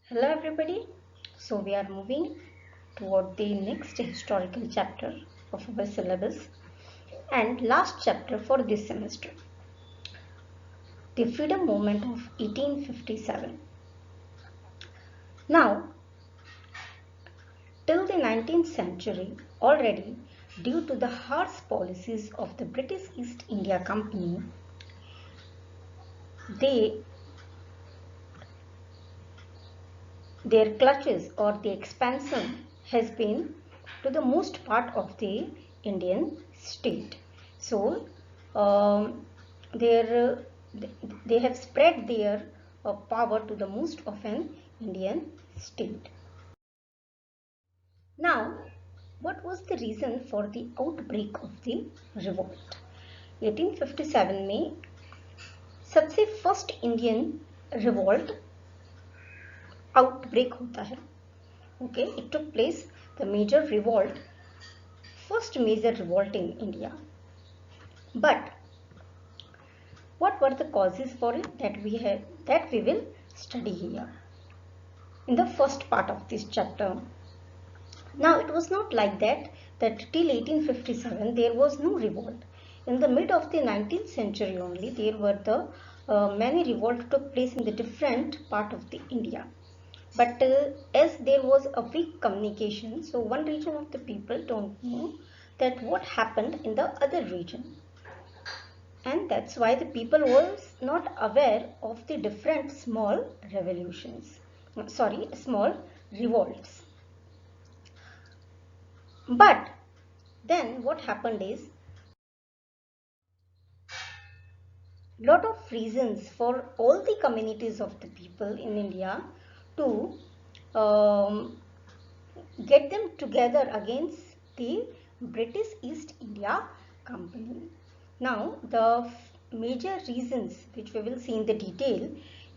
Hello everybody. So we are moving toward the next historical chapter of our syllabus and last chapter for this semester. The freedom movement of 1857. Now, till the 19th century already, due to the harsh policies of the British East India Company, their clutches or the expansion has been to the most part of the Indian state. So their, they have spread their power to the most of an Indian state. Now, what was the reason for the outbreak of the revolt? 1857 में सबसे first Indian revolt outbreak होता है. Okay, it took place, the major revolt, first major revolt in India. But what were the causes for it that we will study here in the first part of this chapter. Now it was not like that till 1857 there was no revolt. In the mid of the 19th century only there were the many revolt took place in the different part of the India. But as there was a weak communication, so one region of the people don't know that what happened in the other region. And that's why the people was not aware of the different small revolutions. Small revolts. But then what happened is, lot of reasons for all the communities of the people in India to get them together against the British East India Company. Now, the major reasons which we will see in the detail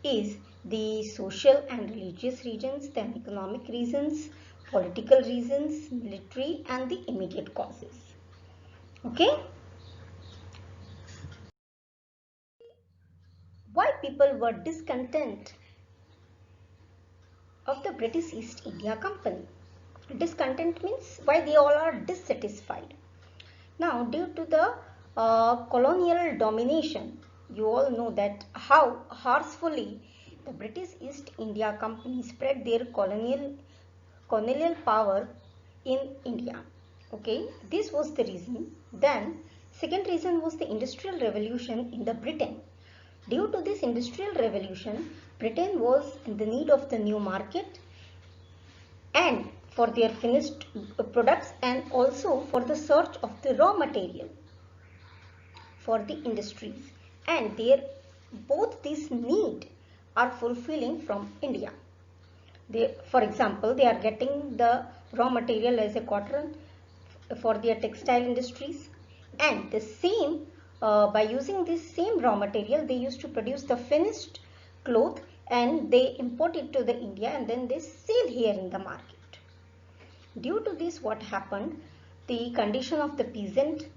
is the social and religious reasons, then economic reasons, political reasons, military and the immediate causes. Okay? Why people were discontent of the British East India Company? Discontent means why they all are dissatisfied. Now, due to the colonial domination, you all know that how harshly the British East India Company spread their colonial power in India. Okay, this was the reason. Then, second reason was the Industrial Revolution in the Britain. Due to this Industrial Revolution, Britain was in the need of the new market and for their finished products and also for the search of the raw material for the industries, and both these need are fulfilling from India. For example, they are getting the raw material as a cotton for their textile industries, and the same by using this same raw material they used to produce the finished cloth and they import it to the India and then they sell here in the market. Due to this, what happened? The condition of the peasant,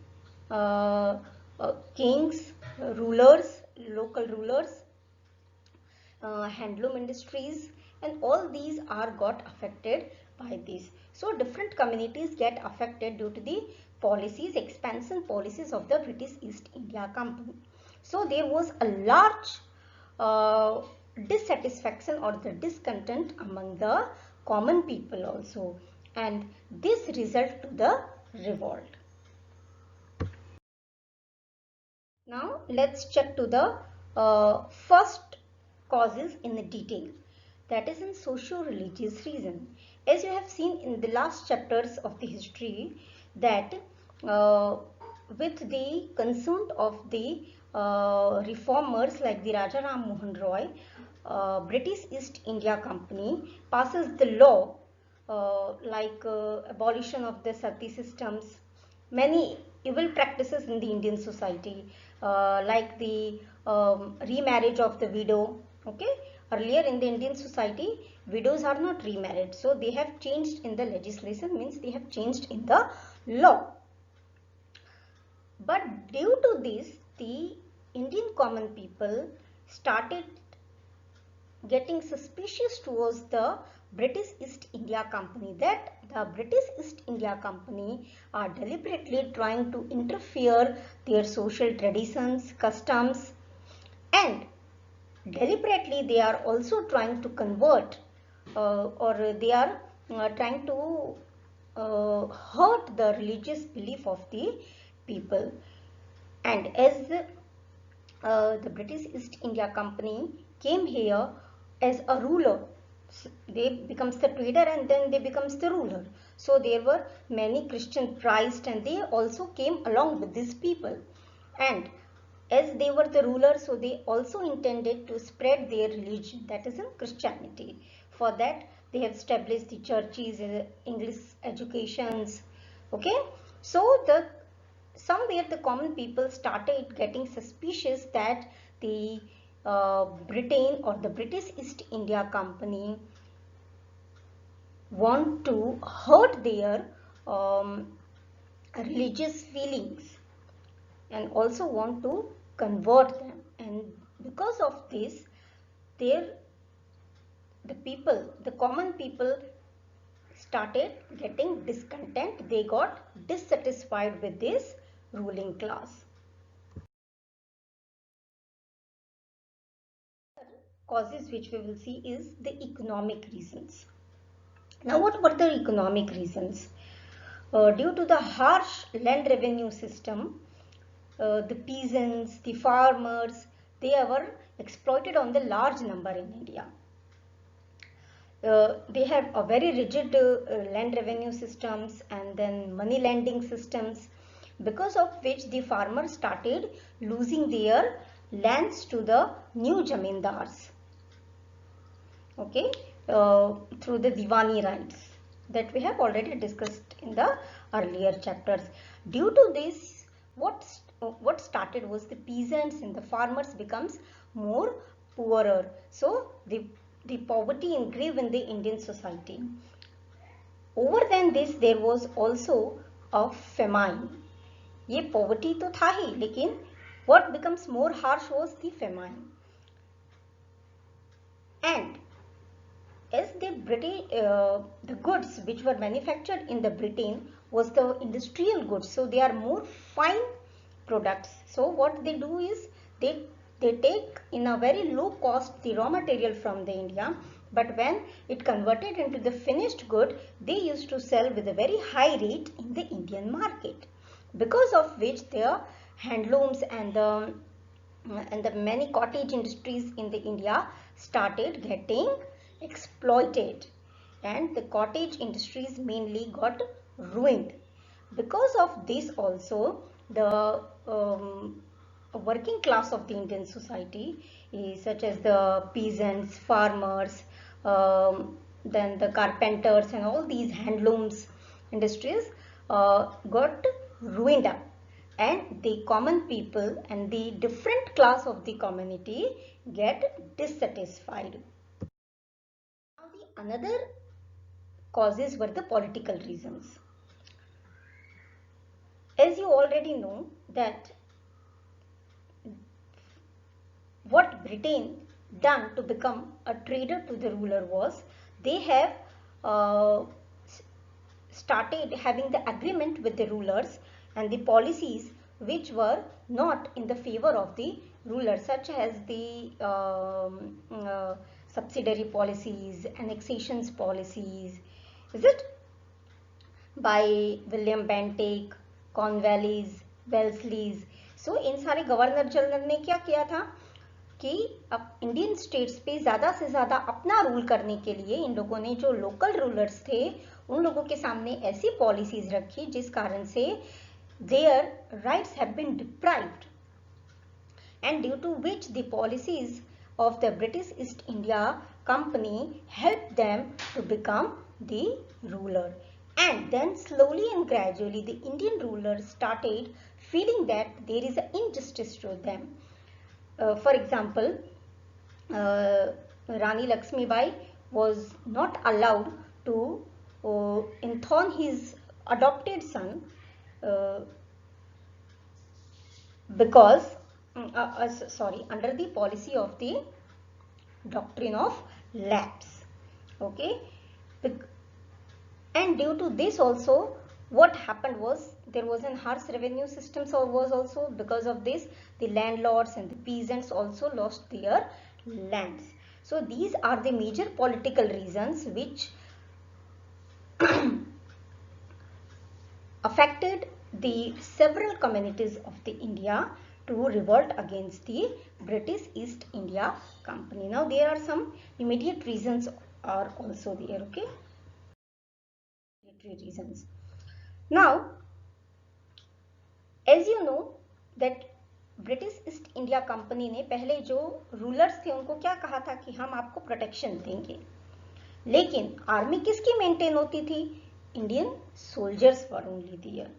kings, rulers, local rulers, handloom industries, and all these are got affected by this. So different communities get affected due to the policies, expansion policies of the British East India Company. So there was a large dissatisfaction or the discontent among the common people also, and this result to the revolt. Now let's check to the first causes in the detail, that is in socio-religious reason. As you have seen in the last chapters of the history that with the consent of the reformers like the Raja Ram Mohan Roy, British East India Company passes the law like abolition of the sati systems, many evil practices in the Indian society like the remarriage of the widow. Okay, earlier in the Indian society widows are not remarried, so they have changed in the legislation, means they have changed in the law. But due to this, the Indian common people started getting suspicious towards the British East India Company, that the British East India Company are deliberately trying to interfere their social traditions, customs, and deliberately they are also trying to convert or they are trying to hurt the religious belief of the people. And as the British East India Company came here as a ruler, they becomes the trader and then they becomes the ruler. So there were many Christian priests and they also came along with these people. And as they were the rulers, so they also intended to spread their religion, that is in Christianity. For that they have established the churches, English educations. Okay, so the somewhere the common people started getting suspicious that the Britain or the British East India Company want to hurt their religious feelings and also want to convert them. And because of this, the common people started getting discontent. They got dissatisfied with this ruling class. Causes which we will see is the economic reasons. Now, what were the economic reasons? Due to the harsh land revenue system, the peasants, the farmers, they were exploited on the large number in India. They have a very rigid land revenue systems and then money lending systems, because of which the farmers started losing their lands to the new jamindars. Okay, through the Diwani rights that we have already discussed in the earlier chapters. Due to this, what started was the peasants and the farmers becomes more poorer. So the poverty increased in the Indian society. Over than this, there was also a famine. ये poverty तो था ही, लेकिन what becomes more harsh was the famine. And as the goods which were manufactured in the Britain was the industrial goods, so they are more fine products. So what they do is they take in a very low cost the raw material from the India, but when it converted into the finished good, they used to sell with a very high rate in the Indian market, because of which their handlooms and the many cottage industries in the India started getting exploited, and the cottage industries mainly got ruined. Because of this also, the working class of the Indian society, such as the peasants, farmers, then the carpenters and all these handlooms industries got ruined up, and the common people and the different class of the community get dissatisfied. Now the another causes were the political reasons. As you already know that what Britain done to become a trader to the ruler was they have uh, started having the agreement with the rulers and the policies which were not in the favor of the ruler, such as the subsidiary policies, annexations policies, is it, by William Bentinck, Cornwallis, Wellesley's. So इन सारे governor general ने क्या किया था कि अब Indian states पे ज़्यादा से ज़्यादा अपना रूल करने के लिए इन लोगों ने, जो लोकल रूलर्स थे, उन लोगों के सामने ऐसी पॉलिसीज रखी जिस कारण से their rights have been deprived, and due to which the policies of the British East India Company helped them to become the ruler. And then slowly and gradually the Indian rulers started feeling that there is an injustice to them. For example, Rani Lakshmi Bai was not allowed to enthron his adopted son because under the policy of the doctrine of lapse. Okay, and due to this also, what happened was there was an harsh revenue system, so was also because of this the landlords and the peasants also lost their lands. So these are the major political reasons which affected the several communities of the India to revolt against the British East India Company. Now there are some immediate reasons are also there. Okay, reasons. Now, as you know that British east India company ने पहले जो rulers थे उनको क्या कहा था कि हम आपको प्रोटेक्शन देंगे, लेकिन आर्मी किसकी मेंटेन होती थी? Indian soldiers were only there.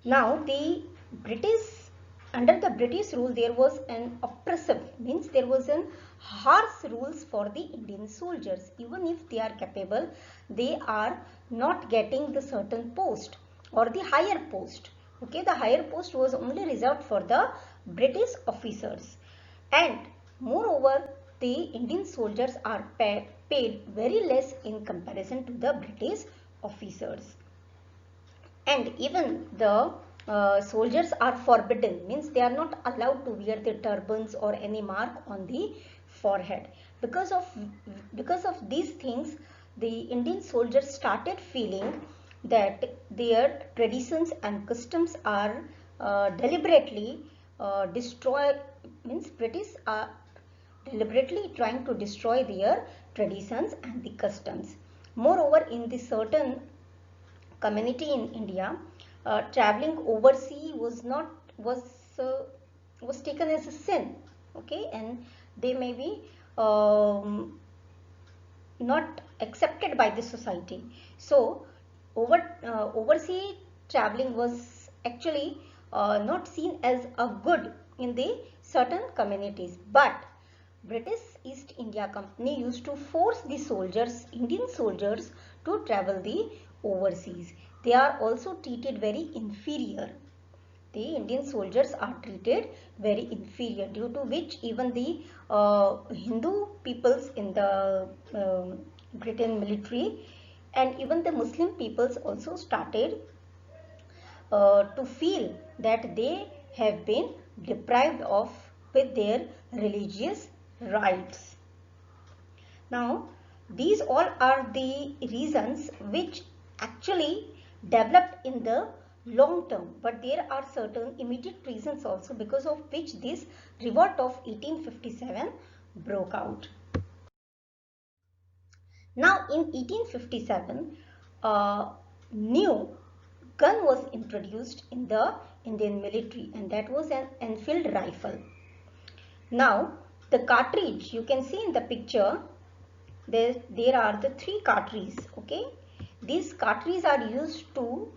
Now the British, under the British rule there was an oppressive, means there was an harsh rules for the Indian soldiers. Even if they are capable, they are not getting the certain post or the higher post. Okay, the higher post was only reserved for the British officers, and moreover the Indian soldiers are paid very less in comparison to the British officers. And even the soldiers are forbidden, means they are not allowed to wear the turbans or any mark on the forehead. Because of these things, the Indian soldiers started feeling that their traditions and customs are deliberately destroyed, means British are deliberately trying to destroy their traditions and the customs. Moreover, in the certain community in India, traveling overseas was taken as a sin. Okay, and they may be not accepted by the society. So overseas traveling was actually not seen as a good in the certain communities. But British East India Company used to force the soldiers, Indian soldiers, to travel the overseas. They are also treated very inferior. The Indian soldiers are treated very inferior, due to which even the Hindu peoples in the Britain military and even the Muslim peoples also started to feel that they have been deprived of with their religious rights. Now, these all are the reasons which actually developed in the long term, but there are certain immediate reasons also because of which this revolt of 1857 broke out. Now in 1857, a new gun was introduced in the Indian military, and that was an Enfield rifle. Now the cartridge, you can see in the picture, there are the 3 cartridges. Okay, these cartridges are used to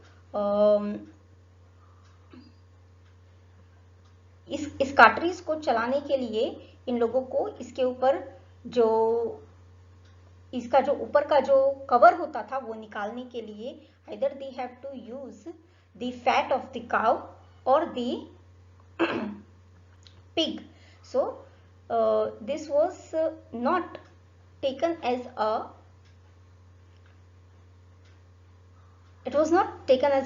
इस cartridge को चलाने के लिए इन लोगों को इसके ऊपर जो इसका जो ऊपर का जो कवर होता था वो निकालने के लिए either they have to use the fat of the cow or the pig. So this was not taken as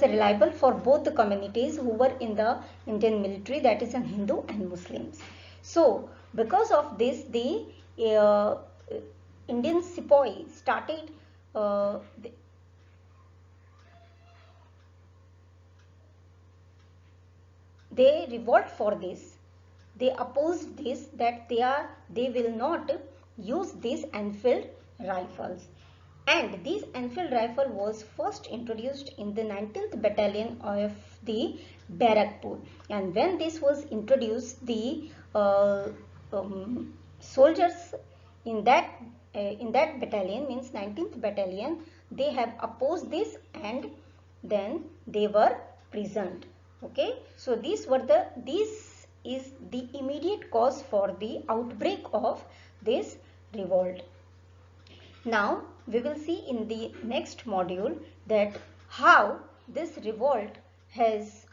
a reliable for both the communities who were in the Indian military, that is Hindu and Muslims. So because of this, the Indian sepoy started they revolt for this. They opposed this, that they will not use these Enfield rifles. And this Enfield rifle was first introduced in the 19th Battalion of the Barakpur. And when this was introduced, the soldiers in that battalion, means 19th Battalion, they have opposed this and then they were prisoned. Okay, so this is the immediate cause for the outbreak of this revolt. Now we will see in the next module that how this revolt has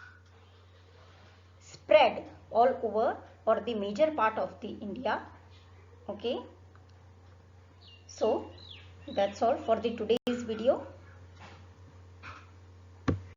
spread all over or the major part of the India, Okay, so that's all for the today's video.